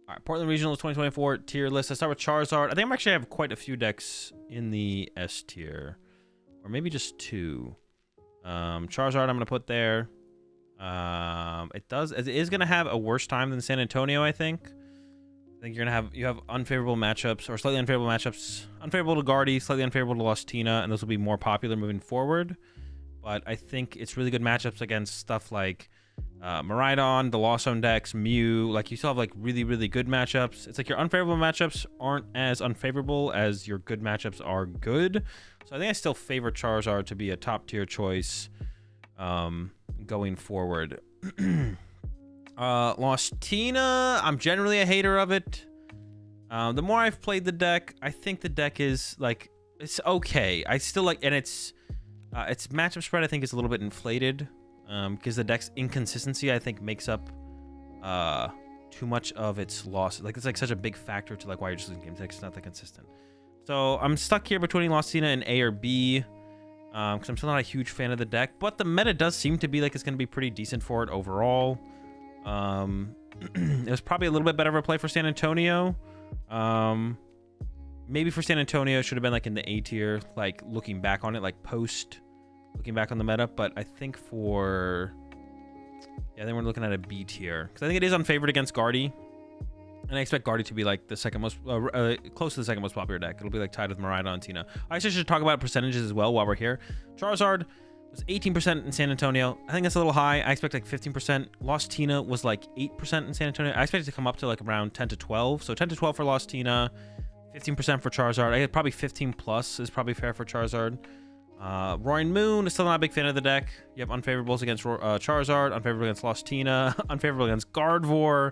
All right, Portland Regionals 2024 tier list. Let's start with Charizard. I think I'm actually have quite a few decks in the S tier, or maybe just two. Charizard I'm gonna put there. It is gonna have a worse time than San Antonio. I think you're gonna have unfavorable matchups, or slightly unfavorable matchups. Unfavorable to Guardy, slightly unfavorable to Lostina, and those will be more popular moving forward. But I think it's really good matchups against stuff like Miraidon, the Lost Zone decks, Mew. Like, you still have like really, really good matchups. It's like your unfavorable matchups aren't as unfavorable as your good matchups are good. So I think I still favor Charizard to be a top tier choice going forward. Lostina, I'm generally a hater of it. The more I've played the deck, I think the deck is like, it's okay. I still like, and its matchup spread I think is a little bit inflated. Because the deck's inconsistency, I think, makes up too much of its loss. Like, it's like such a big factor to like why you're just losing games. It's not that consistent. So I'm stuck here between Lostina and A or B, because I'm still not a huge fan of the deck. But the meta does seem to be like it's going to be pretty decent for it overall. It was probably a little bit better of a play for San Antonio. Maybe for San Antonio, it should have been like in the A tier, like looking back on it, like looking back on the meta. But I think for, yeah, then we're looking at a B tier, because I think it is unfavored against Guardy, and I expect Guardy to be like the second most close to the second most popular deck. It'll be like tied with Miraidon and Tina. I actually should talk about percentages as well while we're here. Charizard was 18% in San Antonio. I think that's a little high. I expect like 15%. Lost Tina was like 8% in San Antonio. I expect it to come up to like around 10 to 12. So 10 to 12 for Lost Tina, 15% for Charizard. I get probably 15 plus is probably fair for Charizard. Roaring Moon is still not a big fan of the deck. You have unfavorables against Charizard, unfavorable against Lostina, unfavorable against Gardevoir.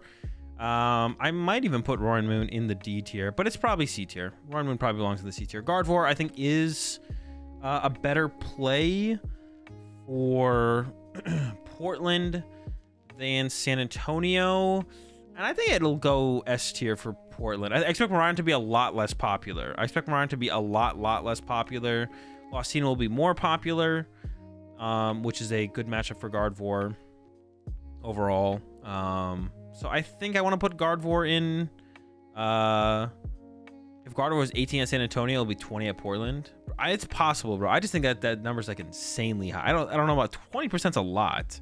I might even put Roaring Moon in the D tier, but it's probably C tier. Roaring Moon probably belongs to the C tier. Gardevoir, I think, is a better play for Portland than San Antonio. And I think it'll go S tier for Portland. I expect Miraidon to be a lot less popular. Lostina will be more popular, which is a good matchup for Gardevoir overall. So I think I want to put Gardevoir in. If Gardevoir is 18 at San Antonio, it'll be 20 at Portland. It's possible, bro. I just think that number's like insanely high. I don't know about 20%'s a lot.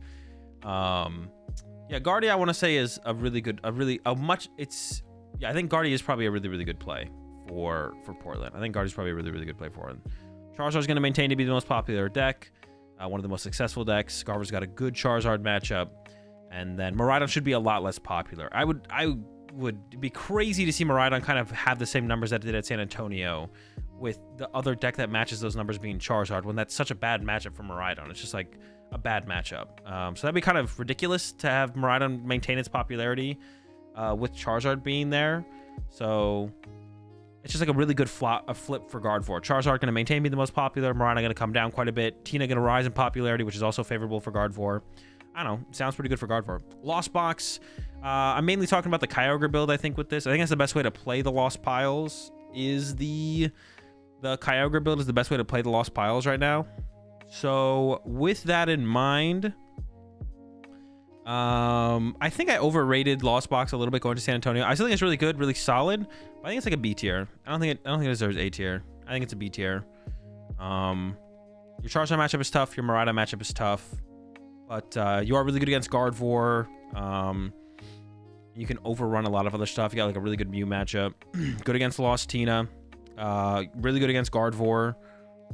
Yeah, Guardy I want to say is a really good, I think Guardy is probably a really, really good play for Portland. I think Guardy's probably a really, really good play for it. Charizard's going to maintain to be the most popular deck, one of the most successful decks. Gardevoir's got a good Charizard matchup, and then Miraidon should be a lot less popular. I would be crazy to see Miraidon kind of have the same numbers that it did at San Antonio, with the other deck that matches those numbers being Charizard, when that's such a bad matchup for Miraidon. It's just like a bad matchup. So that'd be kind of ridiculous to have Miraidon maintain its popularity with Charizard being there. So it's just like a really good flip for Gardevoir. Charizard going to maintain being the most popular. Miraidon going to come down quite a bit. Tina going to rise in popularity, which is also favorable for Gardevoir. I don't know. Sounds pretty good for Gardevoir. Lost Box. I'm mainly talking about the Kyogre build, I think, with this. I think that's the best way to play the Lost Piles. Is the Kyogre build is the best way to play the Lost Piles right now. So with that in mind, I think I overrated Lost Box a little bit going to San Antonio. I still think it's really good, really solid, but I think it's like a B tier. I don't think it deserves A tier. I think it's a B tier. Your Charizard matchup is tough. Your Miraidon matchup is tough, but you are really good against Gardevoir. You can overrun a lot of other stuff. You got like a really good Mew matchup. Good against Lost Tina. Really good against Gardevoir.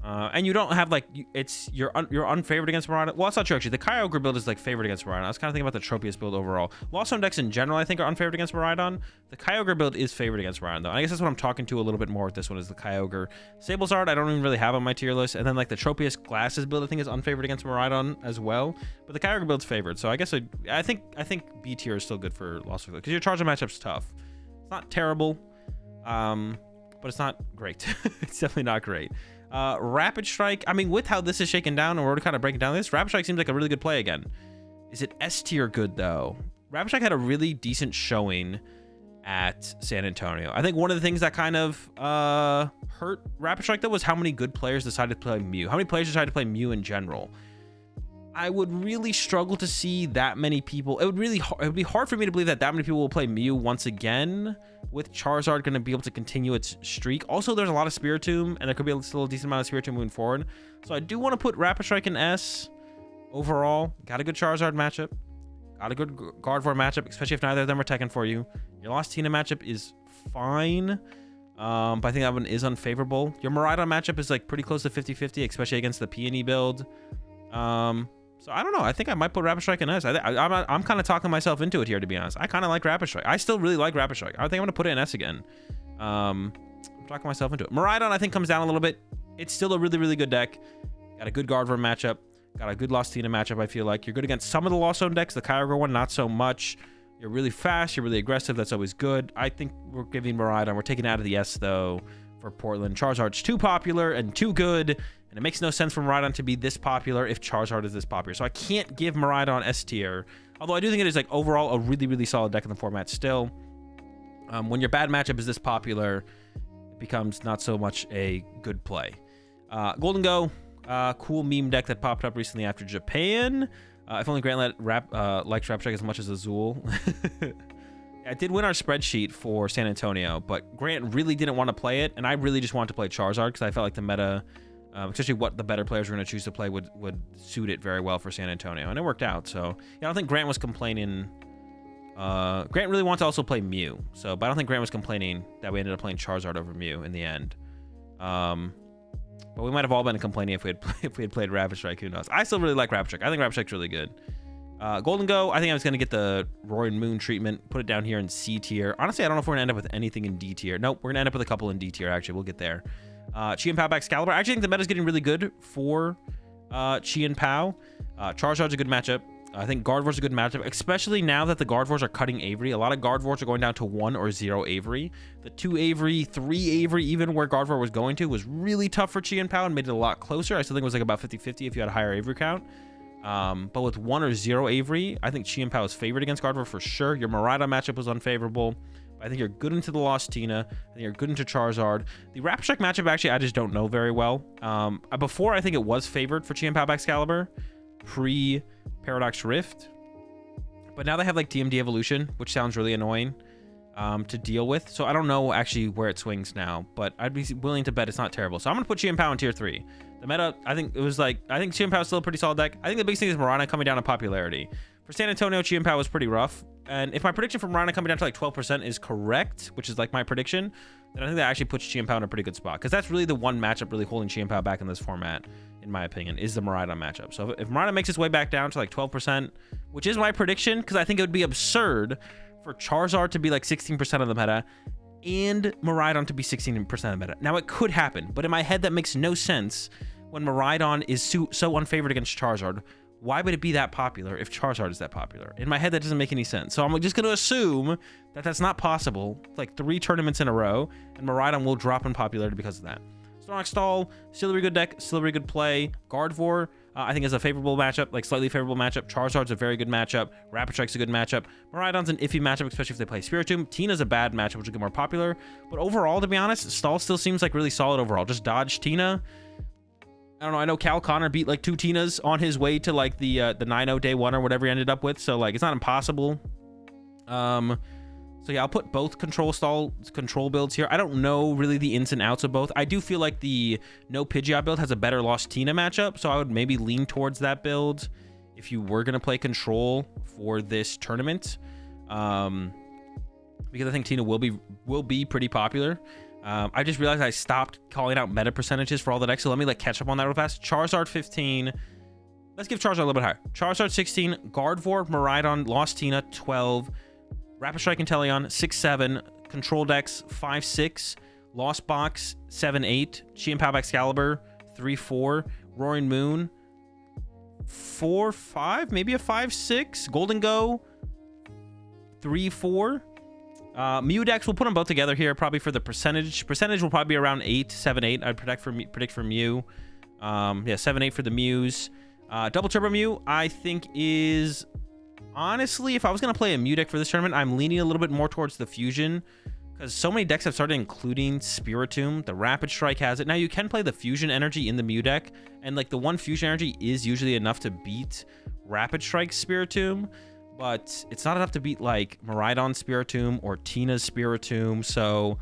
And you don't have like you're unfavored against Miraidon. Well, that's not true actually. The Kyogre build is like favored against Miraidon. I was kind of thinking about the Tropius build overall. Lost Zone decks in general, I think, are unfavored against Miraidon. The Kyogre build is favored against Miraidon, though. And I guess that's what I'm talking to a little bit more with this one, is the Kyogre. Sablezard, I don't even really have on my tier list. And then like the Tropius Glasses build, I think, is unfavored against Miraidon as well. But the Kyogre build's favored, so I guess I think B tier is still good for Lost Zone because your Charizard matchup's tough. It's not terrible, but it's not great. It's definitely not great. Rapid Strike, I mean, with how this is shaken down, and we're kind of breaking down this, Rapid Strike seems like a really good play again. Is it S tier good, though? Rapid Strike had a really decent showing at San Antonio. I think one of the things that kind of hurt Rapid Strike, though, was how many good players decided to play Mew. How many players decided to play Mew in general? I would really struggle to see that many people. It would be hard for me to believe that many people will play Mew once again, with Charizard going to be able to continue its streak. Also, there's a lot of Spiritomb, and there could be still a decent amount of Spiritomb moving forward. So I do want to put Rapid Strike in S. Overall, got a good Charizard matchup, got a good Gardevoir matchup, especially if neither of them are Tekken for you. Your Lost Tina matchup is fine, but I think that one is unfavorable. Your Miraidon matchup is like pretty close to 50-50, especially against the Peony build. So I don't know. I think I might put Rapid Strike in S. I'm kind of talking myself into it here, to be honest. I kind of like Rapid Strike. I still really like Rapid Strike. I think I'm going to put it in S again. I'm talking myself into it. Miraidon, I think, comes down a little bit. It's still a really, really good deck. Got a good Gardevoir matchup. Got a good Lost Tina matchup, I feel like. You're good against some of the Lost Zone decks. The Kyogre one, not so much. You're really fast. You're really aggressive. That's always good. I think we're giving Miraidon. We're taking it out of the S, though, for Portland. Charizard's too popular and too good. And it makes no sense for Miraidon to be this popular if Charizard is this popular. So I can't give Miraidon S tier. Although I do think it is, like, overall a really, really solid deck in the format still. When your bad matchup is this popular, it becomes not so much a good play. Golden Go, cool meme deck that popped up recently after Japan. If only Grant likes Rapid Strike as much as Azul. I did win our spreadsheet for San Antonio, but Grant really didn't want to play it, and I really just wanted to play Charizard because I felt like the meta, especially what the better players were going to choose to play, would suit it very well for San Antonio, and it worked out. So yeah, I don't think Grant was complaining. Grant really wanted to also play Mew, but I don't think Grant was complaining that we ended up playing Charizard over Mew in the end. But we might have all been complaining if we had played Rapid Strike. Who knows? I still really like Rapid Strike. I think Rapid Strike's really good. Golden Go, I think I was going to get the Roaring Moon treatment, put it down here in C tier. Honestly, I don't know if we're going to end up with anything in D tier. Nope, we're going to end up with a couple in D tier, actually. We'll get there. Chi and Pao back Excalibur. I actually think the meta's getting really good for Chi and Pao. Charizard's a good matchup. I think Gardevoir's a good matchup, especially now that the Gardevoirs are cutting Avery. A lot of Gardevoirs are going down to 1 or 0 Avery. The 2 Avery, 3 Avery, even where Gardevoir was going to, was really tough for Chi and Pao and made it a lot closer. I still think it was like about 50-50 if you had a higher Avery count. But with 1 or 0 Avery, I think Chi and Pao is favored against Gardevoir for sure. Your Miraidon matchup was unfavorable. I think you're good into the Lost Tina. I think you're good into Charizard. The Rapid Strike matchup, actually, I just don't know very well. Before, I think it was favored for Chi and Pao Excalibur, pre-Paradox Rift. But now they have like DMD Evolution, which sounds really annoying to deal with. So I don't know actually where it swings now, but I'd be willing to bet it's not terrible. So I'm going to put Chi and Pao in tier 3. The meta, I think Chi and Pao is still a pretty solid deck. I think the biggest thing is Miraidon coming down in popularity. For San Antonio, Chi and Pao was pretty rough. And if my prediction for Miraidon coming down to like 12% is correct, which is like my prediction, then I think that actually puts Chi and Pao in a pretty good spot. Because that's really the one matchup really holding Chi and Pao back in this format, in my opinion, is the Miraidon matchup. So if Miraidon makes its way back down to like 12%, which is my prediction, because I think it would be absurd for Charizard to be like 16% of the meta and Miraidon to be 16% of the meta. Now, it could happen, but in my head, that makes no sense when Miraidon is so unfavored against Charizard. Why would it be that popular if Charizard is that popular? In my head, that doesn't make any sense. So I'm just going to assume that that's not possible, like 3 tournaments in a row, and Miraidon will drop in popularity because of that. Snorlax Stall, still a very good deck, still a very good play. Gardevoir, I think is a favorable matchup, like slightly favorable matchup. Charizard's a very good matchup. Rapid Strike's a good matchup. Miraidon's an iffy matchup, especially if they play Spiritomb. Tina's a bad matchup, which will get more popular. But overall, to be honest, Stall still seems like really solid overall. Just dodge Tina. I don't know. I know Cal Connor beat like 2 Tinas on his way to like the 9-0 day 1 or whatever he ended up with. So like it's not impossible. So yeah, I'll put both control builds here. I don't know really the ins and outs of both. I do feel like the no Pidgeot build has a better Lost Tina matchup, so I would maybe lean towards that build if you were gonna play control for this tournament, because I think Tina will be pretty popular. I just realized I stopped calling out meta percentages for all the decks, so let me like catch up on that real fast. Charizard 15. Let's give Charizard a little bit higher. Charizard 16, Gardevoir, Miraidon, Lost Tina 12. Rapid Strike and Teleon 6-7, Control Decks 5-6, Lost Box 7-8, Chi and Pao Excalibur 3-4, Roaring Moon 4-5, maybe a 5-6, Golden Go 3-4. Mew decks, we'll put them both together here probably for the percentage. Percentage will probably be around 7-8. I'd predict for Mew. Yeah, 7-8 for the Mews. Double Turbo Mew, I think is... Honestly, if I was going to play a Mew deck for this tournament, I'm leaning a little bit more towards the Fusion because so many decks have started including Spiritomb. The Rapid Strike has it. Now you can play the Fusion Energy in the Mew deck, and like the one Fusion Energy is usually enough to beat Rapid Strike Spiritomb, but it's not enough to beat like Miraidon Spiritomb or Tina's Spiritomb. So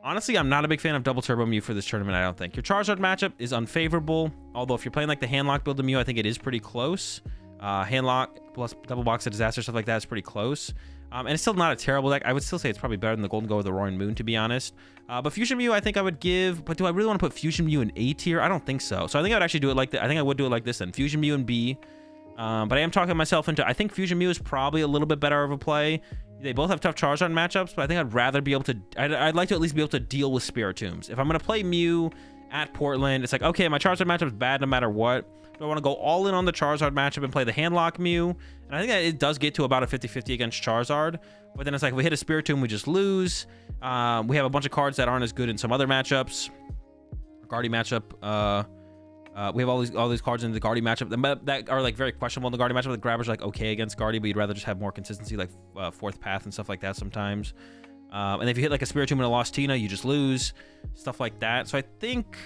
honestly, I'm not a big fan of Double Turbo Mew for this tournament, I don't think. Your Charizard matchup is unfavorable, although if you're playing like the Handlock build of Mew, I think it is pretty close. Handlock plus Double Box of Disaster, stuff like that is pretty close. And it's still not a terrible deck. I would still say it's probably better than the Golden Go or the Roaring Moon, to be honest. But Fusion Mew, I think I would give... But do I really want to put Fusion Mew in A tier? I don't think so. So I think I would actually do it like that. I think I would do it like this then. Fusion Mew in B. But I am talking myself into... I think Fusion Mew is probably a little bit better of a play. They both have tough Charizard matchups, but I think I'd rather be able to... I'd like to at least be able to deal with Spiritombs. If I'm going to play Mew at Portland, it's like, okay, my Charizard matchup is bad no matter what. Do I want to go all in on the Charizard matchup and play the Handlock Mew? And I think that it does get to about a 50-50 against Charizard. But then it's like, if we hit a Spiritomb, we just lose. We have a bunch of cards that aren't as good in some other matchups. Guardy matchup. We have all these cards in the Guardy matchup that are like very questionable in the Guardy matchup. The Grabbers are like okay against Guardy, but you'd rather just have more consistency, like Fourth Path and stuff like that sometimes. And if you hit like a Spiritomb and a Lost Tina, you just lose. Stuff like that. So I think...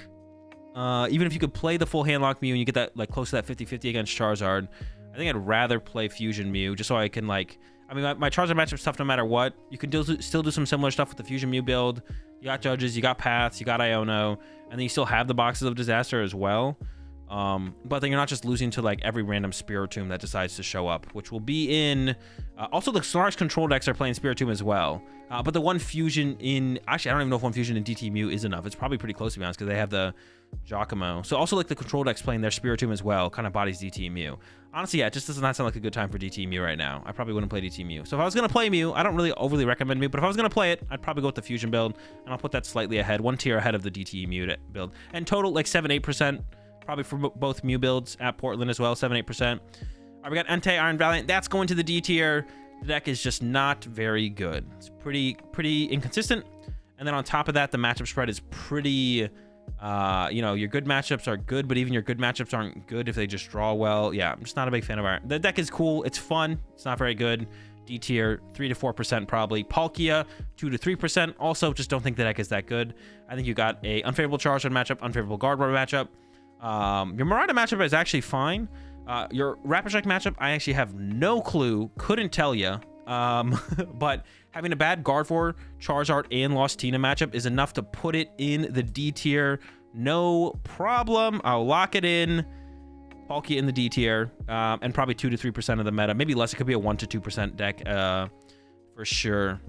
even if you could play the full Handlock Mew and you get that like close to that 50-50 against Charizard, I think I'd rather play Fusion Mew just so I can like... I mean, my Charizard matchup's tough no matter what. You can still do some similar stuff with the Fusion Mew build. You got Judges, you got Paths, you got Iono, and then you still have the Boxes of Disaster as well. But then you're not just losing to like every random Spiritomb that decides to show up, which will be in... also, the Solar's control decks are playing Spiritomb as well. But the one Fusion in... Actually, I don't even know if one Fusion in DT Mew is enough. It's probably pretty close, to be honest, because they have the Giacomo. So also, like, the control decks playing their Spiritomb as well kind of bodies DT Mew. Honestly, yeah, it just does not sound like a good time for DT Mew right now. I probably wouldn't play DT Mew. So if I was going to play Mew, I don't really overly recommend Mew, but if I was going to play it, I'd probably go with the Fusion build, and I'll put that slightly ahead, one tier ahead of the DT Mew build. And total, like, 7-8%. Probably for both Mew builds at Portland as well, 7-8%. All right, we got Entei, Iron Valiant. That's going to the D tier. The deck is just not very good. It's pretty inconsistent. And then on top of that, the matchup spread is pretty... you know, your good matchups are good, but even your good matchups aren't good if they just draw well. Yeah, I'm just not a big fan of Iron. The deck is cool. It's fun. It's not very good. D tier, 3-4% probably. Palkia, 2-3%. Also, just don't think the deck is that good. I think you got a unfavorable Charizard matchup, unfavorable Gardevoir matchup. Your Miraidon matchup is actually fine. Your Rapid Strike matchup, I actually have no clue. Couldn't tell you. But having a bad Gardevoir, Charizard, and Lost Tina matchup is enough to put it in the D tier. No problem. I'll lock it in. Palkia in the D tier. And probably 2-3% of the meta. Maybe less. It could be a 1-2% deck for sure.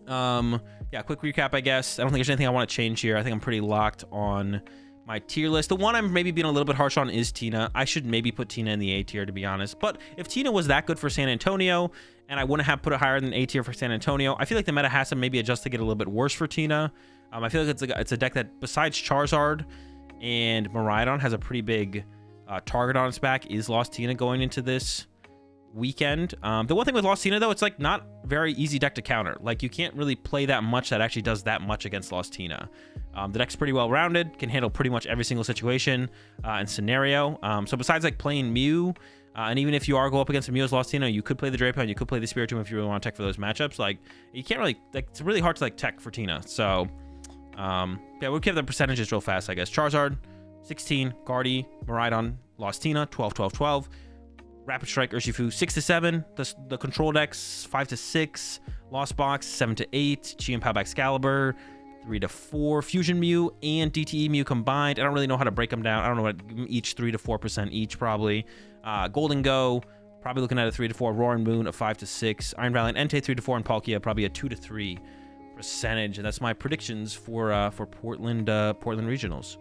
Yeah, quick recap, I guess. I don't think there's anything I want to change here. I think I'm pretty locked on my tier list. The one I'm maybe being a little bit harsh on is Tina. I should maybe put Tina in the A tier, to be honest. But if Tina was that good for San Antonio, and I wouldn't have put it higher than A tier for San Antonio, I feel like the meta has to maybe adjust to get a little bit worse for Tina. I feel like it's a deck that, besides Charizard and Miraidon, has a pretty big target on its back, is Lost Tina going into this weekend. The one thing with Lost Tina, though, it's like not very easy deck to counter. Like, you can't really play that much that actually does that much against Lost Tina. The deck's pretty well rounded, can handle pretty much every single situation and scenario. So besides like playing Mew, and even if you are go up against a Mew as Lost Tina, you could play the Drapion, you could play the Spiritomb if you really want to tech for those matchups. Like, you can't really, like, it's really hard to like tech for Tina. So yeah, we'll give the percentages real fast, I guess. Charizard 16, Guardy, Miraidon, Lost Tina 12-12-12. Rapid Strike, Urshifu 6-7. The control decks 5-6. Lost Box 7-8. Chi and Pao Excalibur 3-4. Fusion Mew and DTE Mew combined. I don't really know how to break them down. I don't know what each 3-4% each probably. Golden Go probably looking at a 3-4. Roaring Moon a 5-6. Iron Valiant Entei 3-4 and Palkia probably a 2-3%. And that's my predictions for Portland Regionals.